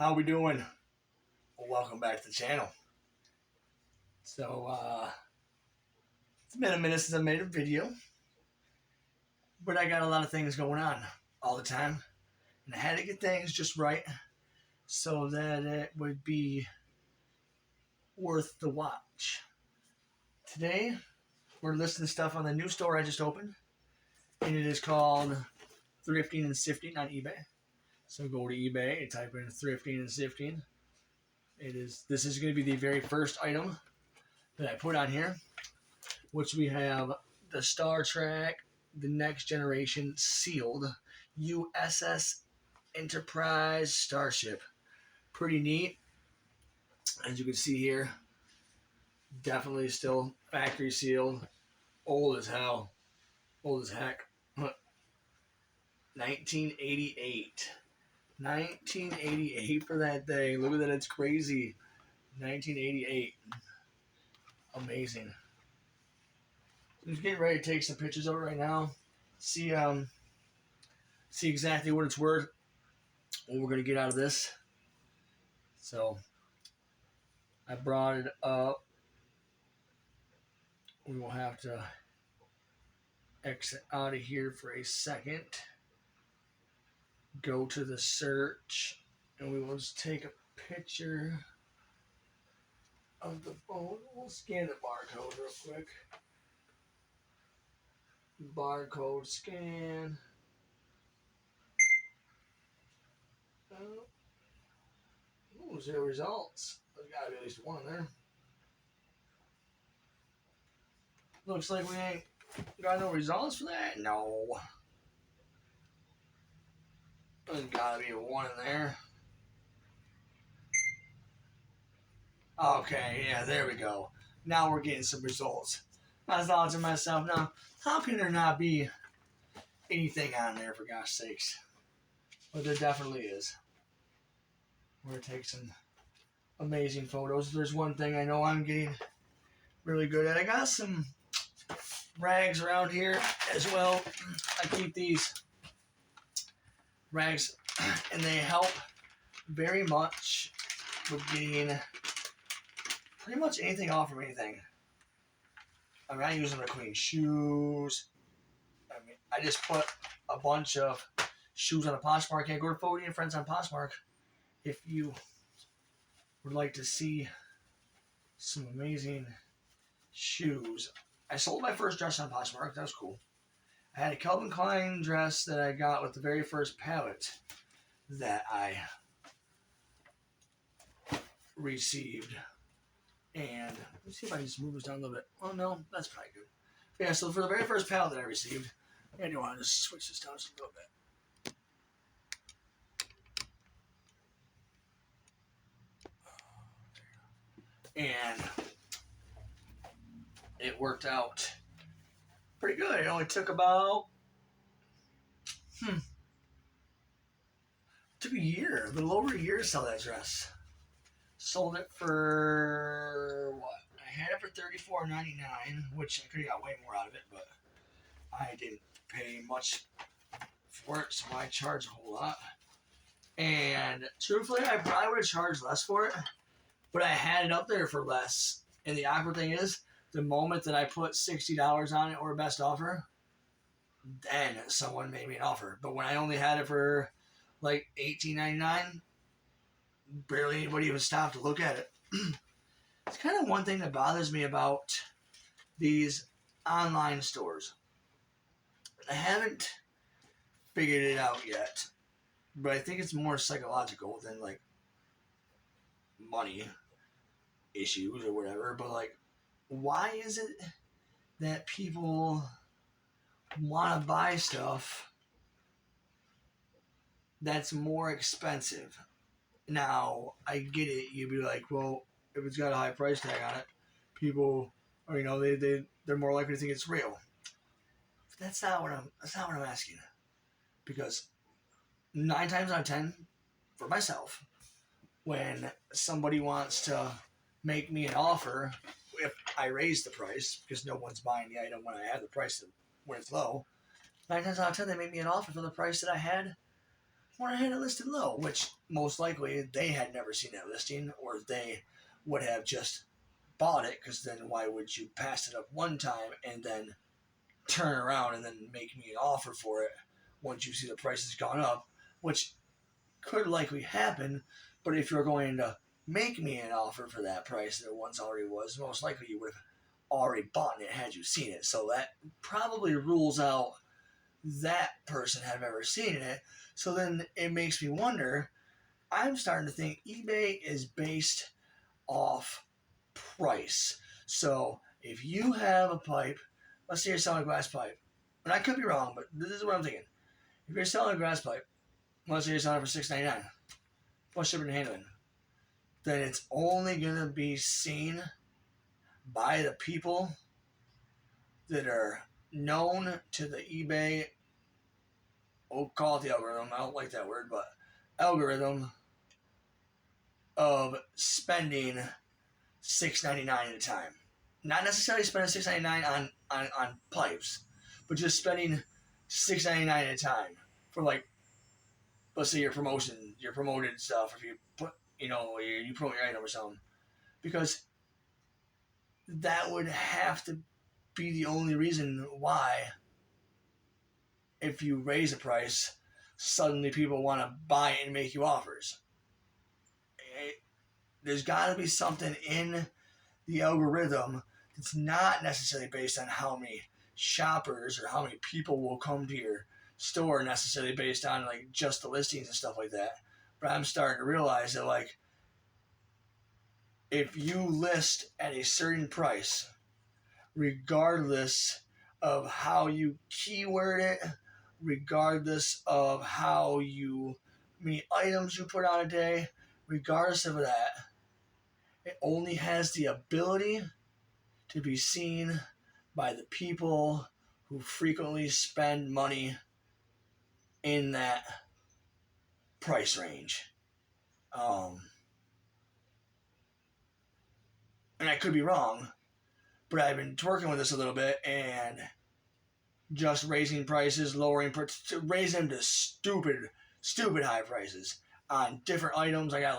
How we doing? Well, welcome back to the channel. It's been a minute since I made a video, but I got a lot of things going on all the time, and I had to get things just right so that it would be worth the watch. Today, we're listing stuff on the new store I just opened, and it is called Thrifting and Sifting on eBay. So go to eBay and type in Thrifting and Sifting. This is going to be the very first item that I put on here, which we have the Star Trek The Next Generation sealed USS Enterprise Starship. Pretty neat. As you can see here, definitely still factory sealed. Old as hell. Old as heck. 1988. 1988 for that thing. Look at that, it's crazy. 1988. Amazing. I'm just getting ready to take some pictures of it right now. See exactly what it's worth, what we're gonna get out of this. So I brought it up. We will have to exit out of here for a second. Go to the search, and we will just take a picture of the phone. We'll scan the barcode real quick. Barcode scan. Oh, 0 results. There's got to be at least one there. Looks like we ain't got no results for that. No. There's got to be one in there. Okay, yeah, there we go. Now we're getting some results. I thought to myself, now, how can there not be anything on there, for gosh sakes? But there definitely is. We're going to take some amazing photos. There's one thing I know I'm getting really good at. I got some rags around here as well. I keep these rags, and they help very much with getting pretty much anything off of anything. I mean, I use them to clean shoes. I mean, I just put a bunch of shoes on a Poshmark. Go to Foodie and Friends on Poshmark if you would like to see some amazing shoes. I sold my first dress on Poshmark. That was cool. I had a Calvin Klein dress that I got with the very first pallet that I received. And let's see if I can just move this down a little bit. Oh, no, that's probably good. Yeah, so for the very first pallet that I received, I do want to just switch this down just a little bit. And it worked out pretty good. It only took about took a year, a little over a year to sell that dress. Sold it for what? I had it for $34.99, which I could have got way more out of it, but I didn't pay much for it, so I charged a whole lot. And truthfully, I probably would have charged less for it, but I had it up there for less. And the awkward thing is, the moment that I put $60 on it or best offer, then someone made me an offer. But when I only had it for like $18.99, barely anybody even stopped to look at it. It's kind of one thing that bothers me about these online stores. I haven't figured it out yet, but I think it's more psychological than like money issues or whatever. But like, why is it that people want to buy stuff that's more expensive? Now, I get it. You'd be like, well, if it's got a high price tag on it, people, or they're more likely to think it's real. But that's not what I'm asking. Because 9 times out of 10, for myself, when somebody wants to make me an offer, if I raise the price, because no one's buying the item when I have the price when it's low, 9 times out of 10 they make me an offer for the price that I had when I had it listed low, which most likely they had never seen that listing, or they would have just bought it, because then why would you pass it up one time and then turn around and then make me an offer for it once you see the price has gone up, which could likely happen. But if you're going to make me an offer for that price that it once already was, most likely you would have already bought it had you seen it. So that probably rules out that person have ever seen it. So then it makes me wonder, I'm starting to think eBay is based off price. So if you have a pipe, let's say you're selling a glass pipe, and I could be wrong, but this is what I'm thinking. If you're selling a glass pipe, let's say you're selling it for $6.99 plus shipping and handling, then it's only going to be seen by the people that are known to the eBay, we'll call it the algorithm, I don't like that word, but algorithm of spending $6.99 at a time. Not necessarily spending $6.99 on pipes, but just spending $6.99 at a time for, like, let's say your promotion, your promoted stuff, if you put, you promote your item or something, because that would have to be the only reason why, if you raise a price, suddenly people want to buy it and make you offers. There's got to be something in the algorithm that's not necessarily based on how many shoppers or how many people will come to your store, necessarily based on like just the listings and stuff like that. But I'm starting to realize that, like, if you list at a certain price, regardless of how you keyword it, regardless of how many items you put on a day, regardless of that, it only has the ability to be seen by the people who frequently spend money in that price range. And I could be wrong, but I've been working with this a little bit, and just raising prices, raising them to stupid high prices on different items. I got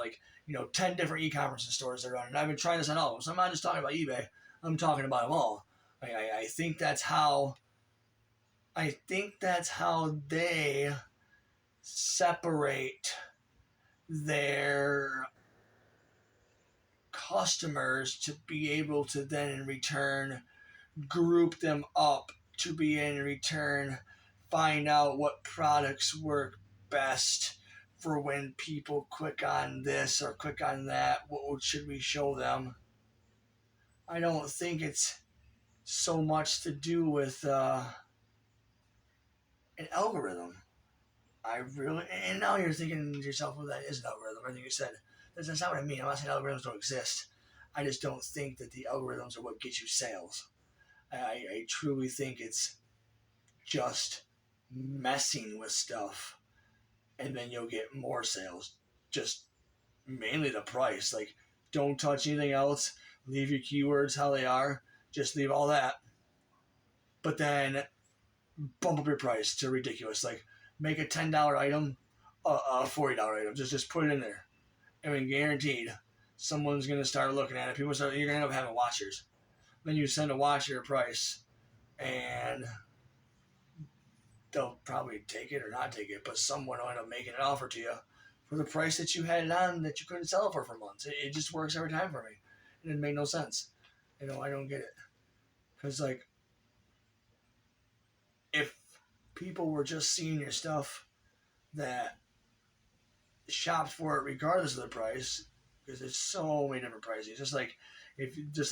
10 different e-commerce stores that run, and I've been trying this on all of them. So I'm not just talking about eBay. I'm talking about them all. I think that's how they separate their customers to be able to then in return group them up to be in return find out what products work best for when people click on this or click on that. What should we show them? I don't think it's so much to do with an algorithm. And now you're thinking to yourself, well, that is an algorithm. I think you said, that's not what I mean. I'm not saying algorithms don't exist. I just don't think that the algorithms are what get you sales. I truly think it's just messing with stuff, and then you'll get more sales. Just mainly the price. Like, don't touch anything else. Leave your keywords how they are. Just leave all that. But then bump up your price to ridiculous. Like, make a $10 item a $40 item. Just put it in there. I mean, guaranteed, someone's gonna start looking at it. You're gonna end up having watchers. Then you send a watcher a price, and they'll probably take it or not take it, but someone will end up making an offer to you for the price that you had it on that you couldn't sell it for months. It just works every time for me. And it made no sense. I don't get it. Because, like, if people were just seeing your stuff that shopped for it regardless of the price, because there's so many different prices. Just like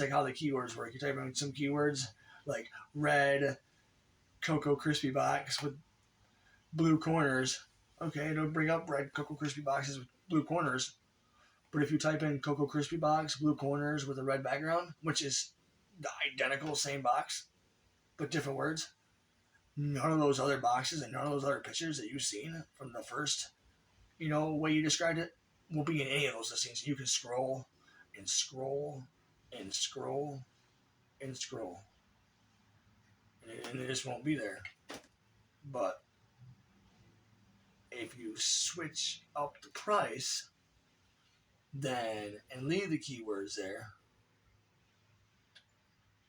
how the keywords work. You type in some keywords like red Cocoa Crispy box with blue corners. Okay, it'll bring up red Cocoa Crispy boxes with blue corners. But if you type in Cocoa Crispy box, blue corners with a red background, which is the identical same box, but different words, none of those other boxes and none of those other pictures that you've seen from the first, way you described it, will be in any of those listings. You can scroll and scroll and scroll and scroll. And it just won't be there. But if you switch up the price, then and leave the keywords there,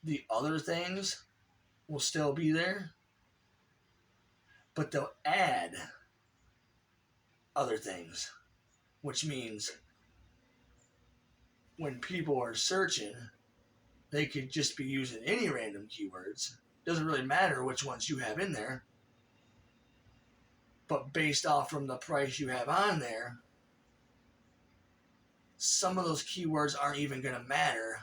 the other things will still be there, but they'll add other things, which means when people are searching, they could just be using any random keywords. Doesn't really matter which ones you have in there, but based off from the price you have on there, some of those keywords aren't even going to matter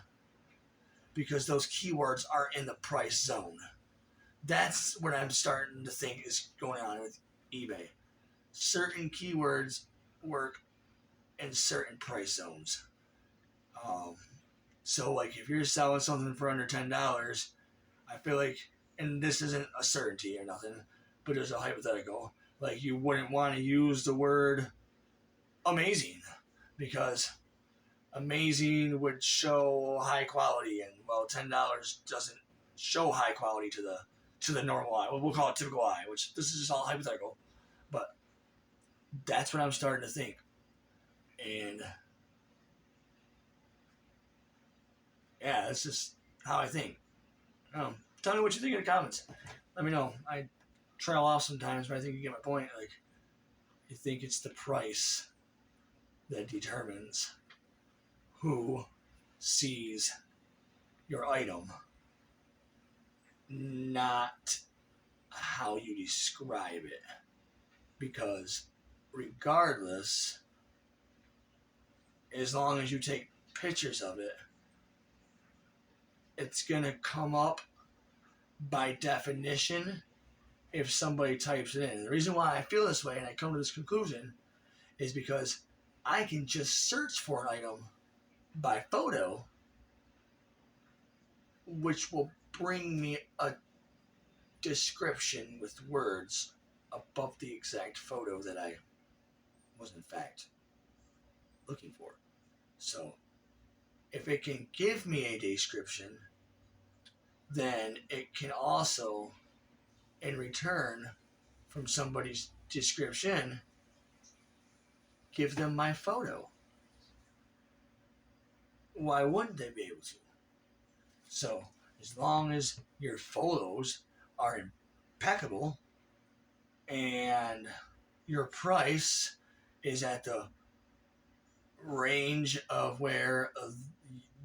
because those keywords are in the price zone. That's what I'm starting to think is going on with eBay. Certain keywords work in certain price zones. So, like, if you're selling something for under $10, I feel like, and this isn't a certainty or nothing, but there's a hypothetical, like, you wouldn't want to use the word amazing because amazing would show high quality, and well, $10 doesn't show high quality to the normal eye. We'll call it typical eye, which this is just all hypothetical, but that's what I'm starting to think. And yeah, that's just how I think. Tell me what you think in the comments. Let me know. I trail off sometimes, but I think you get my point. Like, you think it's the price that determines who sees your item, not how you describe it. Because regardless, as long as you take pictures of it, it's going to come up by definition if somebody types it in. And the reason why I feel this way and I come to this conclusion is because I can just search for an item by photo, which will bring me a description with words above the exact photo that I was in fact looking for. So if it can give me a description, then it can also, in return from somebody's description, give them my photo. Why wouldn't they be able to? So as long as your photos are impeccable and your price is at the range of where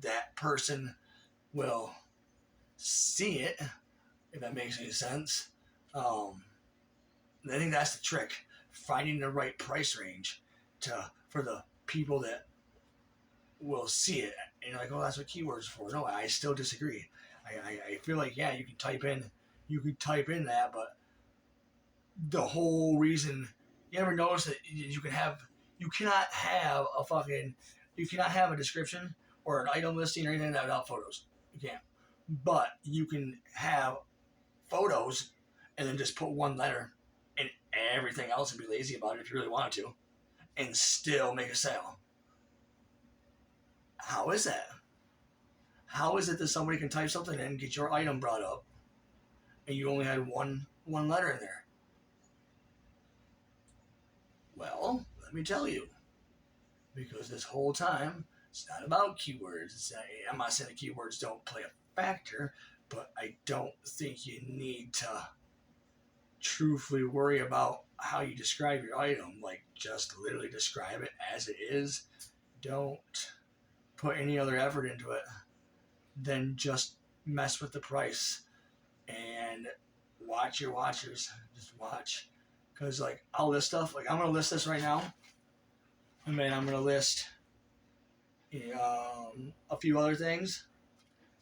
that person will see it, if that makes any sense, I think that's the trick, finding the right price range for the people that will see it. And you're like, oh, that's what keywords are for. No, I still disagree. I feel like, yeah, you can type in that, but the whole reason, you ever notice that you cannot have a description or an item listing or anything like that without photos. You can't. But you can have photos and then just put one letter and everything else and be lazy about it if you really wanted to and still make a sale. How is that? How is it that somebody can type something in and get your item brought up and you only had one letter in there? Well, let me tell you. Because this whole time, it's not about keywords. I'm not saying the keywords don't play a factor, but I don't think you need to truthfully worry about how you describe your item. Like, just literally describe it as it is. Don't put any other effort into it. Then just mess with the price and watch your watchers. Just watch. Because, like, I'll list stuff. Like, I'm going to list this right now. And then I'm going to list a few other things.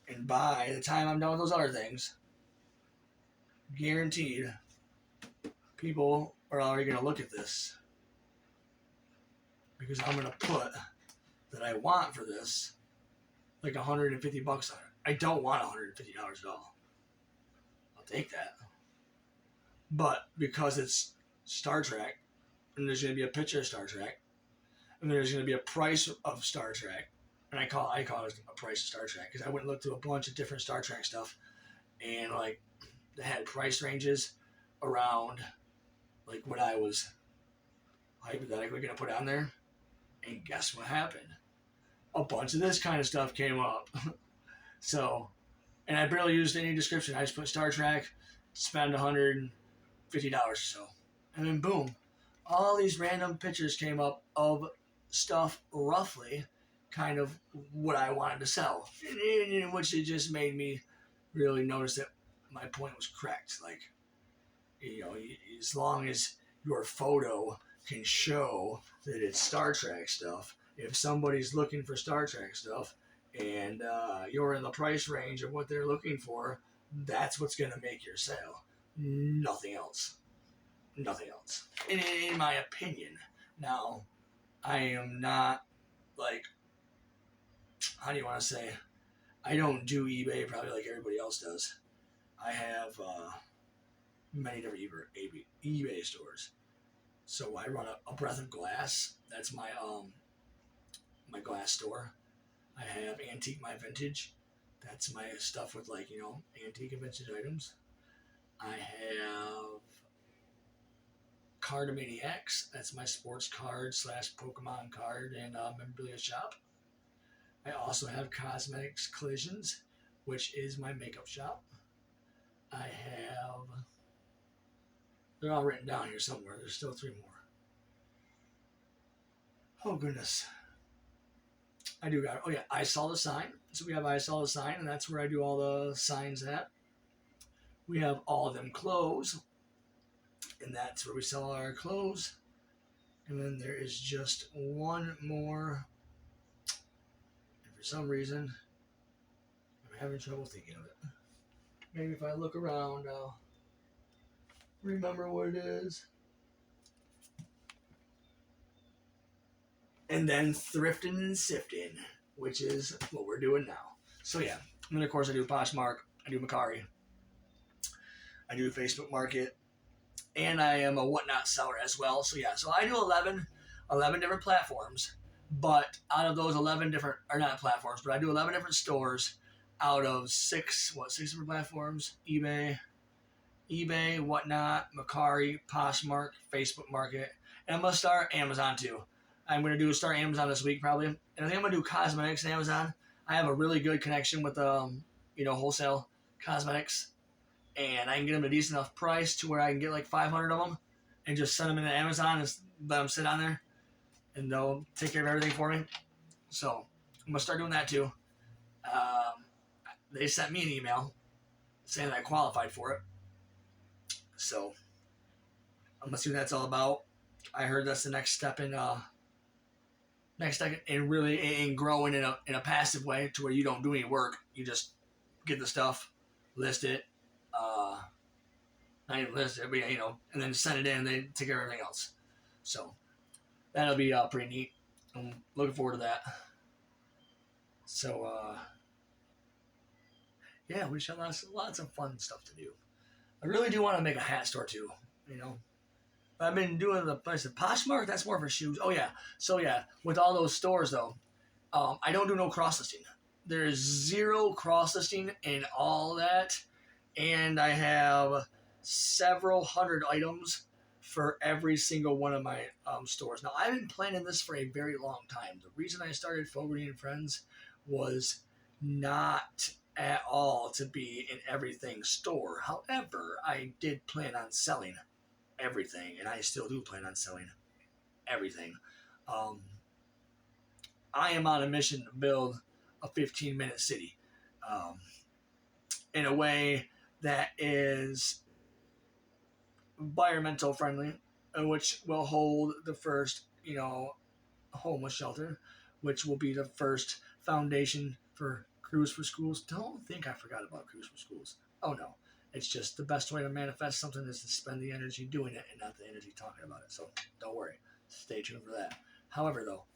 And by the time I'm done with those other things, guaranteed, people are already going to look at this. Because I'm going to put that I want for this like $150 on it. I don't want $150 at all. I'll take that. But because it's Star Trek, and there's going to be a picture of Star Trek, and there's going to be a price of Star Trek, and I call it a price of Star Trek because I went and looked through a bunch of different Star Trek stuff, and like they had price ranges around like what I was hypothetically going to put on there. And guess what happened? A bunch of this kind of stuff came up. So, and I barely used any description. I just put Star Trek, spend $150 or so. And then boom, all these random pictures came up of stuff roughly kind of what I wanted to sell. In which it just made me really notice that my point was correct. Like, as long as your photo can show that it's Star Trek stuff, if somebody's looking for Star Trek stuff and you're in the price range of what they're looking for, that's what's going to make your sale. Nothing else. Nothing else. In my opinion. Now, I am not like, how do you want to say? I don't do eBay probably like everybody else does. I have many different eBay stores. So I run a Breath of Glass. That's my my glass store. I have Antique My Vintage. That's my stuff with antique and vintage items. I have Cardomaniacs. That's my sports card / Pokemon card and memorabilia shop. I also have Cosmetics Collisions, which is my makeup shop. I have... They're all written down here somewhere. There's still 3 more. Oh, goodness. I do got it. Oh, yeah. I Saw the Sign. So we have I Saw the Sign, and that's where I do all the signs at. We have All of Them Clothes, and that's where we sell our clothes. And then there is just one more. And for some reason, I'm having trouble thinking of it. Maybe if I look around, I'll remember what it is. And then Thrifting and Sifting, which is what we're doing now. So yeah, and then of course I do Poshmark, I do Mercari, I do Facebook Market, and I am a Whatnot seller as well. So yeah, so I do 11 different platforms, but out of those 11 different, or not platforms, but I do 11 different stores out of 6 different platforms: eBay, Whatnot, Mercari, Poshmark, Facebook Market, and I'm going to start Amazon too. I'm going to start Amazon this week probably. And I think I'm going to do cosmetics on Amazon. I have a really good connection with, wholesale cosmetics. And I can get them at a decent enough price to where I can get like 500 of them and just send them into Amazon and let them sit on there. And they'll take care of everything for me. So I'm going to start doing that too. They sent me an email saying that I qualified for it. So I'm going to see what that's all about. I heard that's the next step in really growing in a passive way to where you don't do any work. You just get the stuff, list it, not even list it, but and then send it in and they take care of everything else. So that'll be pretty neat. I'm looking forward to that. So yeah, we just have lots of fun stuff to do. I really do want to make a hat store too, I've been doing the Poshmark, that's more for shoes. Oh, yeah. So, yeah, with all those stores, though, I don't do no cross-listing. There's 0 cross-listing in all that, and I have several hundred items for every single one of my stores. Now, I've been planning this for a very long time. The reason I started Fogarty and Friends was not at all to be an everything store. However, I did plan on selling everything, and I still do plan on selling everything. I am on a mission to build a 15-minute city in a way that is environmental friendly, which will hold the first, homeless shelter, which will be the first foundation for Crews for Schools. Don't think I forgot about Crews for Schools. Oh no. It's just the best way to manifest something is to spend the energy doing it and not the energy talking about it. So don't worry. Stay tuned for that. However, though,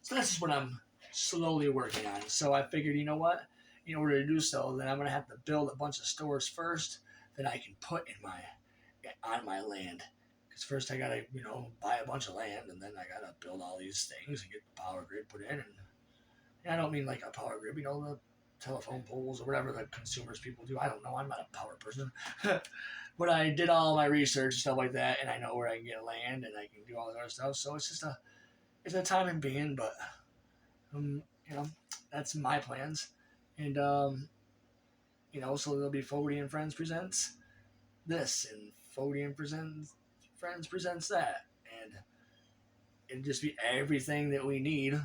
so that's just what I'm slowly working on. So I figured, you know what? In order to do so, then I'm going to have to build a bunch of stores first that I can put on my land. Because first I got to, buy a bunch of land, and then I got to build all these things and get the power grid put in. And I don't mean like a power grid, the telephone poles or whatever the consumers people do. I don't know. I'm not a power person. But I did all my research and stuff like that, and I know where I can get land and I can do all that other stuff. So it's just it's a time in being, but you know, that's my plans. And you know, so there'll be Fogarty and Friends presents this, and Fogarty and Friends presents that, and it'll just be everything that we need.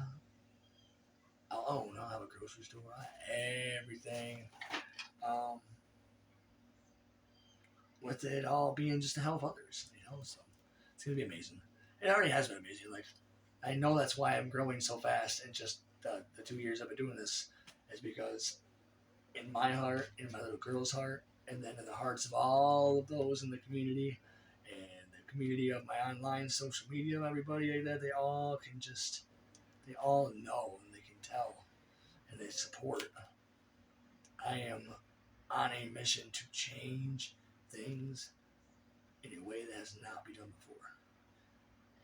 I'll have a grocery store. I'll have everything. With it all being just to help others, you know, so it's gonna be amazing. It already has been amazing. Like, I know that's why I'm growing so fast, and just the 2 years I've been doing this is because in my heart, in my little girl's heart, and then in the hearts of all of those in the community, and the community of my online social media, everybody like that, they all know and they can tell and they support. I am on a mission to change things in a way that has not been done before.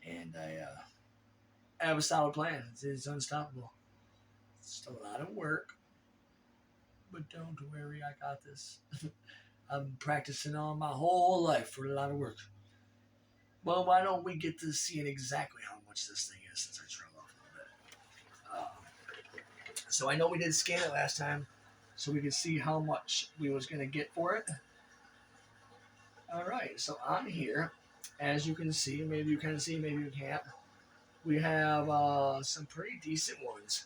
And I have a solid plan. It's unstoppable. It's still a lot of work, but don't worry, I got this. I've been practicing all my whole life for a lot of work. Well, why don't we get to seeing exactly how much this thing is since I trailed off a little bit. So I know we did scan it last time, so we could see how much we was going to get for it. All right, so on here, as you can see, maybe you can see, maybe you can't, we have some pretty decent ones.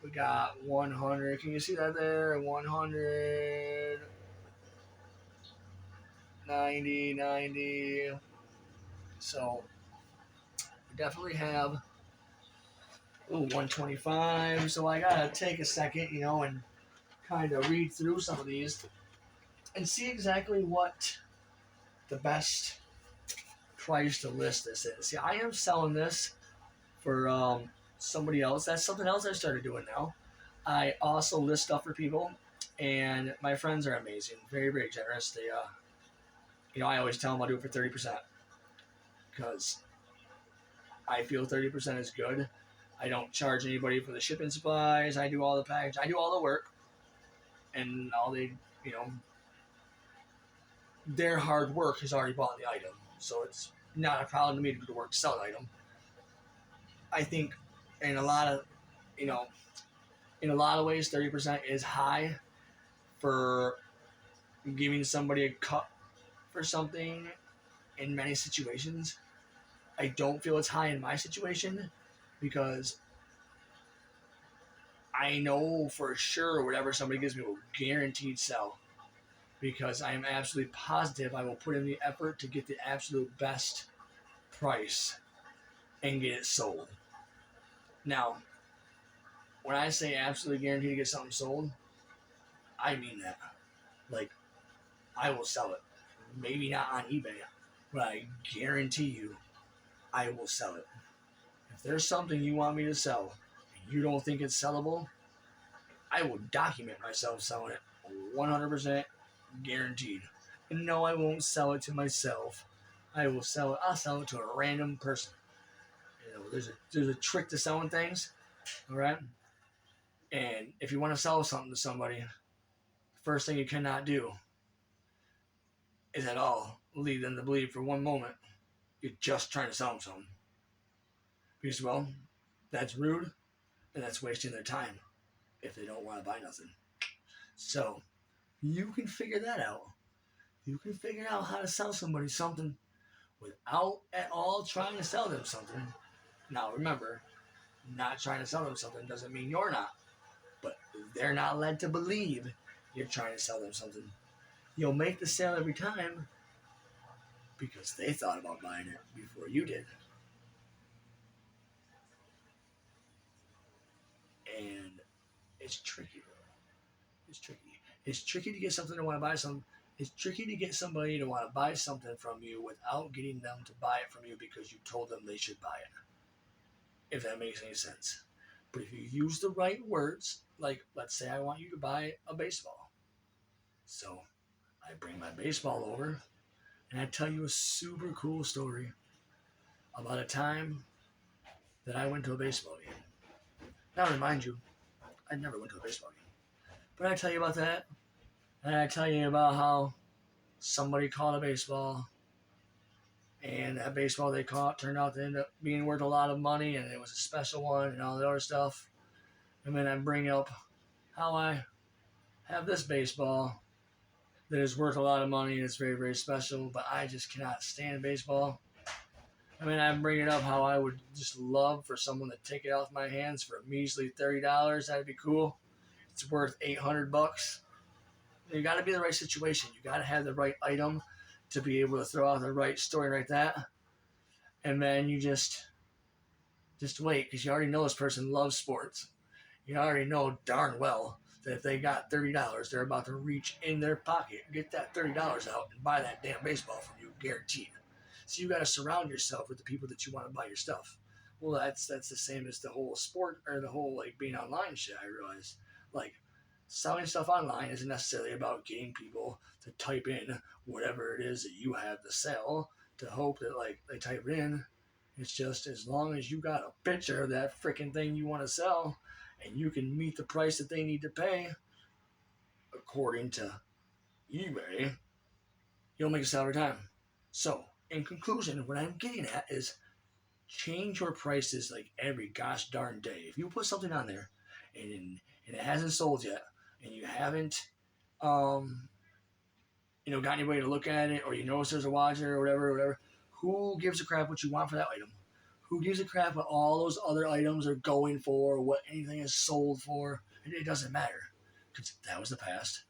We got 100, can you see that there? 100, 90. So we definitely have 125. So I gotta take a second, you know, and kind of read through some of these and see exactly what the best price to list this is. See, I am selling this for somebody else. That's something else I started doing now. I also list stuff for people, and my friends are amazing, very, very generous. They, you know, I always tell them I'll do it for 30% because I feel 30% is good. I don't charge anybody for the shipping supplies. I do all the package. I do all the work, and all they, you know, their hard work has already bought the item, so it's not a problem to me to do the work to sell the item. I think in a lot of, you know, in a lot of ways, 30% is high for giving somebody a cut for something in many situations. I don't feel it's high in my situation because I know for sure whatever somebody gives me will guaranteed sell, because I am absolutely positive I will put in the effort to get the absolute best price and get it sold. Now, when I say absolutely guaranteed to get something sold, I mean that. Like, I will sell it. Maybe not on eBay, but I guarantee you I will sell it. If there's something you want me to sell and you don't think it's sellable, I will document myself selling it 100% guaranteed. And no, I won't sell it to myself. I'll sell it to a random person. You know, there's a trick to selling things, all right? And if you want to sell something to somebody, the first thing you cannot do is at all lead them to believe for one moment you're just trying to sell them something. Because, well, that's rude and that's wasting their time if they don't want to buy nothing. So you can figure that out. You can figure out how to sell somebody something without at all trying to sell them something. Now remember, not trying to sell them something doesn't mean you're not. But they're not led to believe you're trying to sell them something. You'll make the sale every time because they thought about buying it before you did. And it's tricky, though. It's tricky. It's tricky to get something to want to buy something. It's tricky to get somebody to want to buy something from you without getting them to buy it from you because you told them they should buy it. If that makes any sense. But if you use the right words, like, let's say I want you to buy a baseball. So I bring my baseball over and I tell you a super cool story about a time that I went to a baseball game. Now, remind you, I never went to a baseball game. But I tell you about that, and I tell you about how somebody caught a baseball, and that baseball they caught turned out to end up being worth a lot of money, and it was a special one, and all the other stuff. And then I bring up how I have this baseball that is worth a lot of money and it's very, very special, but I just cannot stand baseball. I mean, I bring it up how I would just love for someone to take it off my hands for a measly $30. That'd be cool. It's worth $800. You got to be in the right situation. You got to have the right item to be able to throw out the right story like that. And then you just wait, because you already know this person loves sports. You already know darn well that if they got $30, they're about to reach in their pocket, get that $30 out, and buy that damn baseball from you, guaranteed. So you got to surround yourself with the people that you want to buy your stuff. Well, that's the same as the whole sport or the whole like being online shit. I realize like selling stuff online isn't necessarily about getting people to type in whatever it is that you have to sell to hope that like they type it in. It's just as long as you got a picture of that freaking thing you want to sell and you can meet the price that they need to pay according to eBay, you'll make a sale every time. So, in conclusion, what I'm getting at is change your prices like every gosh darn day. If you put something on there and it hasn't sold yet and you haven't got anybody to look at it, or you notice there's a watcher or whatever, who gives a crap what you want for that item? Who gives a crap what all those other items are going for, what anything is sold for? It doesn't matter, because that was the past.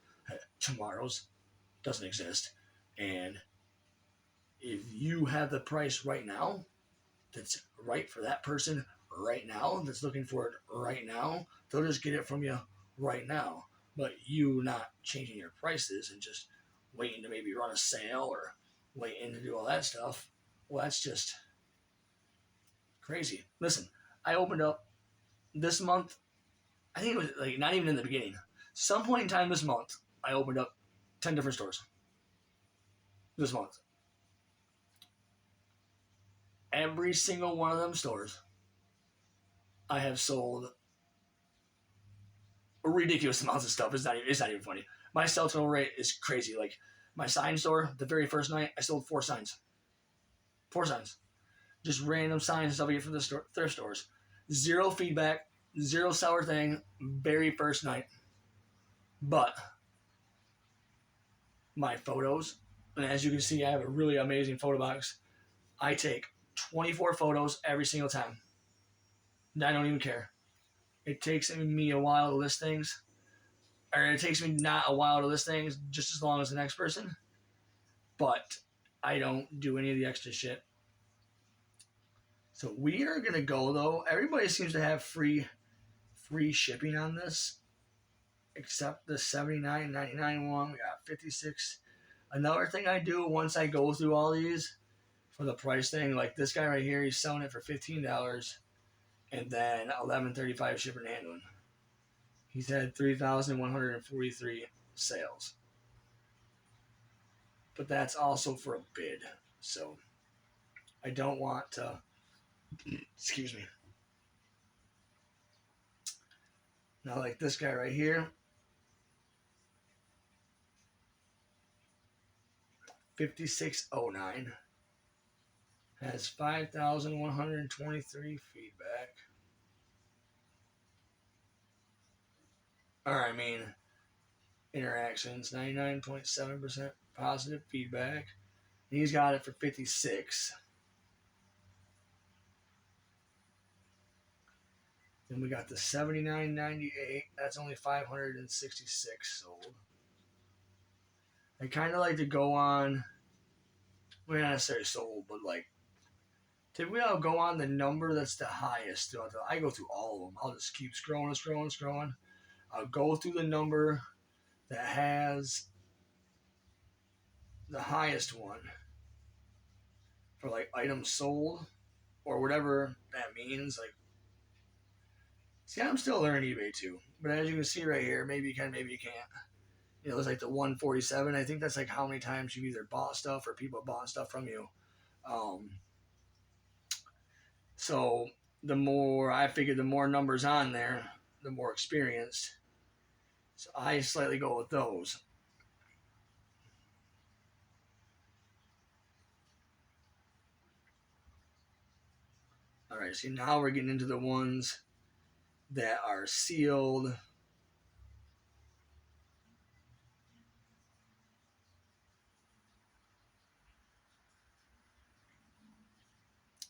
Tomorrow's doesn't exist. And if you have the price right now that's right for that person right now, that's looking for it right now, they'll just get it from you right now. But you not changing your prices and just waiting to maybe run a sale or waiting to do all that stuff, well, that's just crazy. Listen, I opened up this month, I think it was like not even in the beginning. Some point in time this month, I opened up 10 different stores. This month. Every single one of them stores, I have sold ridiculous amounts of stuff. It's not even funny. My sell-through rate is crazy. Like my sign store, the very first night, I sold 4 signs. 4 signs. Just random signs and stuff I get from the thrift stores. Zero feedback, zero sour thing, very first night. But my photos, and as you can see, I have a really amazing photo box. I take 24 photos every single time. I don't even care. It takes me a while to list things. Or it takes me not a while to list things, just as long as the next person. But I don't do any of the extra shit. So we are going to go, though. Everybody seems to have free shipping on this. Except the $79.99 one. We got 56. Another thing I do once I go through all these for the price thing, like this guy right here, he's selling it for $15 and then $11.35 shipping and handling. He's had 3,143 sales. But that's also for a bid. So I don't want to, excuse me. Now like this guy right here, 5609, has 5,123 feedback. Or I mean, interactions, 99.7% positive feedback. And he's got it for 56. Then we got the $79.98. That's only 566 sold. I kind of like to go on, well, not necessarily sold, but like, typically I'll go on the number that's the highest throughout I go through all of them. I'll just keep scrolling. I'll go through the number that has the highest one for like items sold or whatever that means. Like, see, I'm still learning eBay too. But as you can see right here, maybe you can, maybe you can't. You know, it's like the 147. I think that's like how many times you've either bought stuff or people bought stuff from you. So the more, I figured the more numbers on there, the more experience So I slightly go with those. All right, see, now we're getting into the ones that are sealed.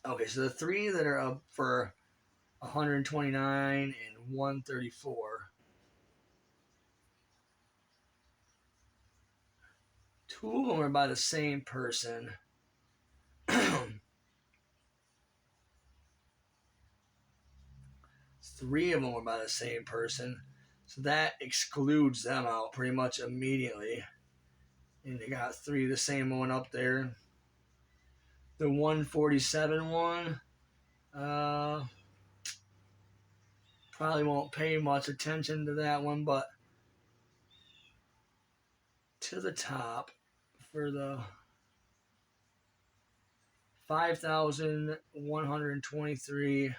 Okay, so the three that are up for 129 and 134. Two of them are by the same person. Three of them are by the same person. So that excludes them out pretty much immediately. And you got three of the same one up there. The 147 one, probably won't pay much attention to that one, but to the top for the 5,123,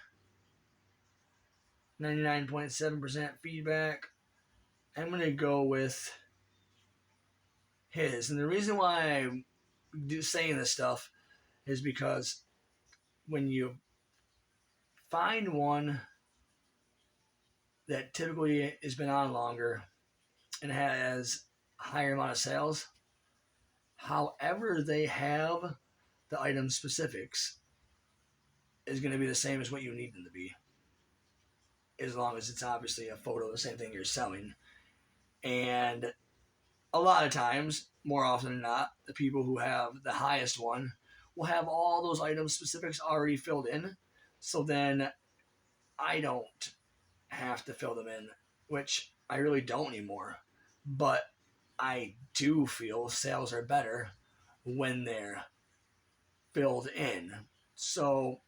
99.7% feedback, I'm going to go with his. And the reason why I'm saying this stuff is because when you find one that typically has been on longer and has a higher amount of sales, however they have the item specifics is going to be the same as what you need them to be, as long as it's obviously a photo of the same thing you're selling. And a lot of times, more often than not, the people who have the highest one will have all those item specifics already filled in. So then I don't have to fill them in, which I really don't anymore. But I do feel sales are better when they're filled in. So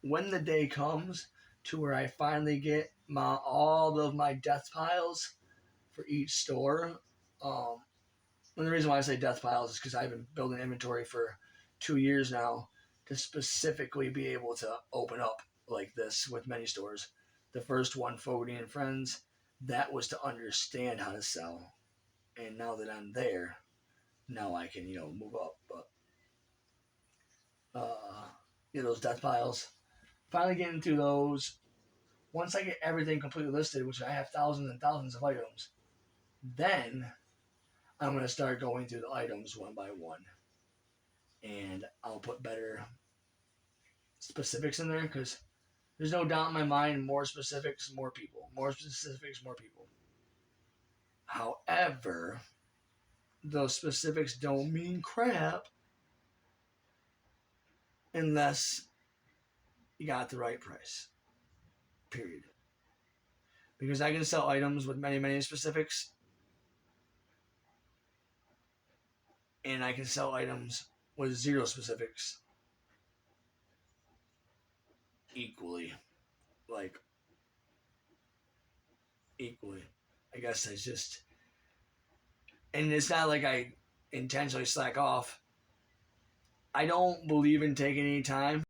when the day comes to where I finally get all of my death piles for each store, and the reason why I say death piles is because I've been building inventory for 2 years now to specifically be able to open up like this with many stores. The first one, Fogarty and Friends, that was to understand how to sell. And now that I'm there, now I can, move up. But those death piles, finally getting through those. Once I get everything completely listed, which I have thousands and thousands of items, then I'm going to start going through the items one by one. And I'll put better specifics in there because there's no doubt in my mind, more specifics, more people. More specifics, more people. However, those specifics don't mean crap unless you got the right price. Period. Because I can sell items with many, many specifics, and I can sell items with zero specifics equally. Like, equally. I guess it's just. And it's not like I intentionally slack off. I don't believe in taking any time